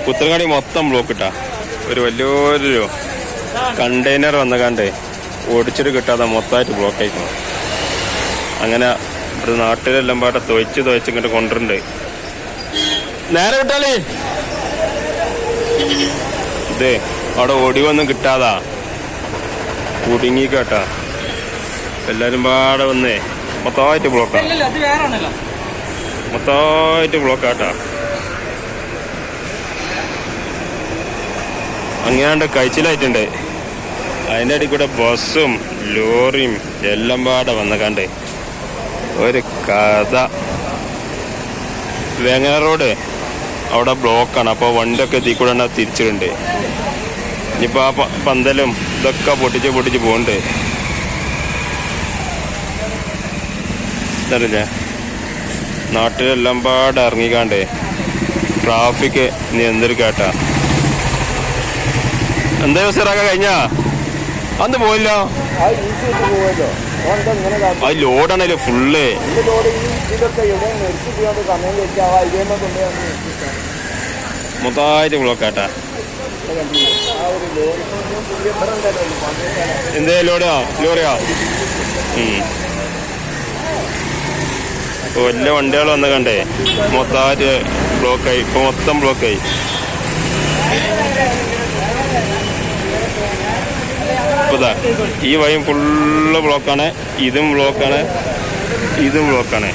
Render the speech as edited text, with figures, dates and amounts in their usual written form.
പുത്തൻകാടി മൊത്തം ബ്ലോക്ക് ഇട്ടാ. ഒരു വലിയൊരു കണ്ടെയ്നർ വന്നകാണ്ട് ഓടിച്ചിട്ട് കിട്ടാതെ മൊത്തമായിട്ട് ബ്ലോക്ക് ആയിക്കണം. അങ്ങനെ ഇവിടെ നാട്ടിലെല്ലാം പാടെ തൊഴിച്ച് ഇങ്ങോട്ട് കൊണ്ടുണ്ട്. നേരെ വിട്ടാലേ ഇതേ അവിടെ ഒടിവൊന്നും കിട്ടാതാ കുടുങ്ങിക്കാട്ടാ. എല്ലാരും പാടെ വന്നേ മൊത്തമായിട്ട് ബ്ലോക്കാ. മൊത്തമായിട്ട് ബ്ലോക്കാട്ടാ. അങ്ങാണ്ട് കഴിച്ചിലായിട്ടുണ്ട്. അതിൻ്റെ ഇടയിൽ കൂടെ ബസ്സും ലോറിയും എല്ലാം പാടെ വന്നകാണ്ട് ഒരു കഥ. വേങ്ങര റോഡ് അവിടെ ബ്ലോക്കാണ്. അപ്പോൾ വണ്ടിയൊക്കെ ഇതിൽ കൂടെ തിരിച്ചിട്ടുണ്ട്. ഇനിയിപ്പോൾ ആ പന്തലും ഇതൊക്കെ പൊട്ടിച്ച് പോകുന്നുണ്ട്. എന്നറിയില്ലേ, നാട്ടിലെല്ലാം പാടെ ഇറങ്ങിക്കാണ്ട് ട്രാഫിക് നിയന്ത്രിക്കാട്ടാ. എന്താ സിറാക്ക കഴിഞ്ഞാ അന്ന് പോയില്ലോ. അത് ലോഡാണല്ലോ ഫുള്ള്. മൊത്തമായിട്ട് ബ്ലോക്കാട്ടാ. എന്തേ ലോറിയോ വലിയ വണ്ടികൾ വന്ന് കണ്ടേ മൊത്തമായിട്ട് ബ്ലോക്കായി. ഇപ്പൊ മൊത്തം ബ്ലോക്കായി. ഇപ്പതാ ഈ വഴിയും ഫുള്ള് ബ്ലോക്കാണ്. ഇതും ബ്ലോക്കാണ്.